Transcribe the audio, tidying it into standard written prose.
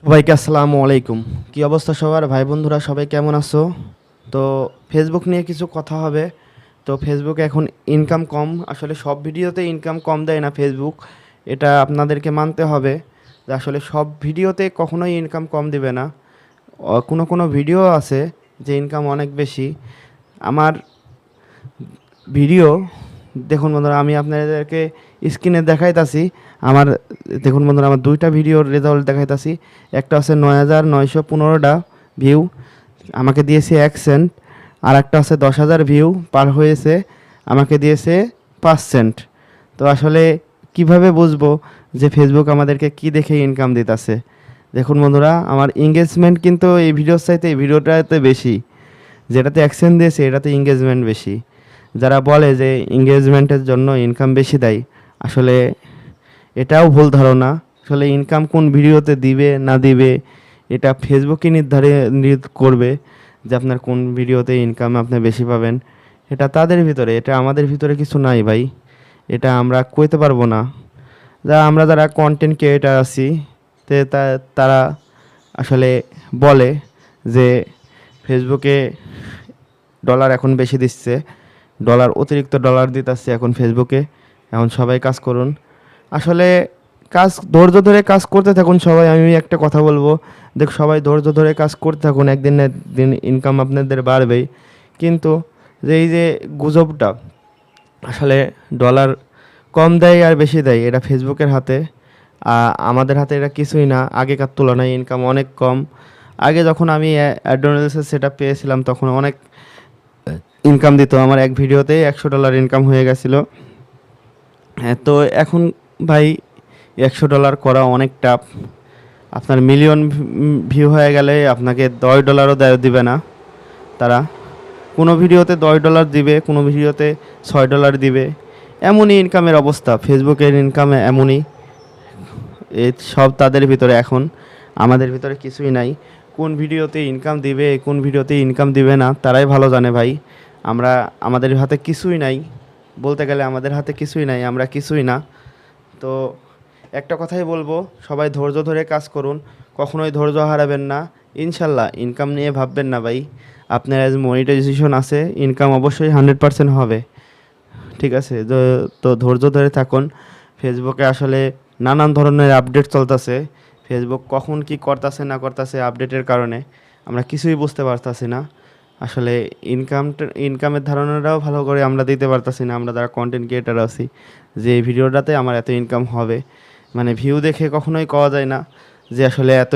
সবাইকে আসসালামু আলাইকুম। কি অবস্থা সবার ভাই বন্ধুরা, সবাই কেমন আছো? তো ফেসবুক নিয়ে কিছু কথা হবে। তো ফেসবুকে এখন ইনকাম কম, আসলে সব ভিডিওতে ইনকাম কম দেয় না ফেসবুক। এটা আপনাদেরকে মানতে হবে যে আসলে সব ভিডিওতে কখনোই ইনকাম কম দিবে না। কোনো কোনো ভিডিও আছে যে ইনকাম অনেক বেশি। আমার ভিডিও দেখুন বন্ধুরা, আমি আপনাদেরকে স্ক্রিনে দেখাইতাছি। আমার দেখুন বন্ধুরা, আমার দুইটা ভিডিওর রেজাল্ট দেখাইতাছি। একটা আছে 9,915টা ভিউ, আমাকে দিয়েছে 1 সেন্ট। আর একটা আছে 10,000 ভিউ পার হয়েছে, আমাকে দিয়েছে 5 সেন্ট। তো আসলে কিভাবে বুঝবো যে ফেসবুক আমাদেরকে কি দেখে ইনকাম দিতেছে? দেখুন বন্ধুরা, আমার এঙ্গেজমেন্ট কিন্তু এই ভিডিওর চাইতে এই ভিডিওটাতে বেশি। যেটাতে 1 সেন্ট দিয়েছে এটাতে এঙ্গেজমেন্ট বেশি। যারা বলে যে এঙ্গেজমেন্টের জন্য ইনকাম বেশি দেয়, আসলে এটাও ভুল ধারণা। আসলে ইনকাম কোন ভিডিওতে দিবে না দিবে এটা ফেসবুকই নির্ধারিত করবে যে আপনার কোন ভিডিওতে ইনকাম আপনি বেশি পাবেন। এটা তাদের ভিতরে, এটা আমাদের ভিতরে কিছু নাই ভাই। এটা আমরা কইতে পারবো না। আমরা যারা কন্টেন্ট ক্রিয়েটার আছি, তারা আসলে বলে যে ফেসবুকে ডলার এখন বেশি দিচ্ছে, অতিরিক্ত ডলার দিতেছে এখন ফেসবুকে। এখন সবাই কাজ করুন। আসলে কাজ ধৈর্য ধরে কাজ করতে থাকুন সবাই। আমি একটা কথা বলবো, দেখ সবাই ধৈর্য ধরে কাজ করতে থাকুন, একদিন না একদিন ইনকাম আপনাদের বাড়বেই। কিন্তু যে এই যে গুজবটা, আসলে ডলার কম দেয় আর বেশি দেয় এটা ফেসবুকের হাতে। আমাদের হাতে এটা কিছুই না। আগেকার তুলনায় ইনকাম অনেক কম। আগে যখন আমি অ্যাডোনেলসের সেট আপ পেয়েছিলাম তখন অনেক ইনকাম দিত। আমার এক ভিডিওতে $100 ইনকাম হয়ে গেছিলো। হ্যাঁ, তো এখন ভাই $100 করা অনেক টাফ। আপনার মিলিয়ন ভিউ হয়ে গেলে আপনাকে $10ও দিবে না তারা। কোনো ভিডিওতে $10 দিবে, কোনো ভিডিওতে $6 দিবে। এমনই ইনকামের অবস্থা, ফেসবুকের ইনকামে এমনই। এই সব তাদের ভিতরে এখন, আমাদের ভিতরে কিছুই নাই। কোন ভিডিওতে ইনকাম দিবে, কোন ভিডিওতে ইনকাম দিবে না তারাই ভালো জানে ভাই। আমাদের হাতে কিছুই নাই, বলতে গেলে আমাদের হাতে কিছুই নাই, আমরা কিছুই না। তো একটা কথাই বলবো, সবাই ধৈর্য ধরে কাজ করুন, কখনোই ধৈর্য হারাবেন না। ইনশাল্লাহ ইনকাম নিয়ে ভাববেন না ভাই। আপনার আজ মনিটাইজেশন আছে, ইনকাম অবশ্যই 100% হবে। ঠিক আছে? তো ধৈর্য ধরে থাকুন। ফেসবুকে আসলে নানান ধরনের আপডেট চলতেছে। ফেসবুক কখন কি করতেছে না করতেছে আপডেটের কারণে আমরা কিছুই বুঝতে পারতাছি না। আসলে ইনকামের ধারণাটাও ভালো করে আমরা দিতে পারতাছি না, আমরা যারা কন্টেন্ট ক্রিয়েটার আছি, যে এই ভিডিওটাতে আমার এত ইনকাম হবে। মানে ভিউ দেখে কখনোই কওয়া যায় না যে আসলে এত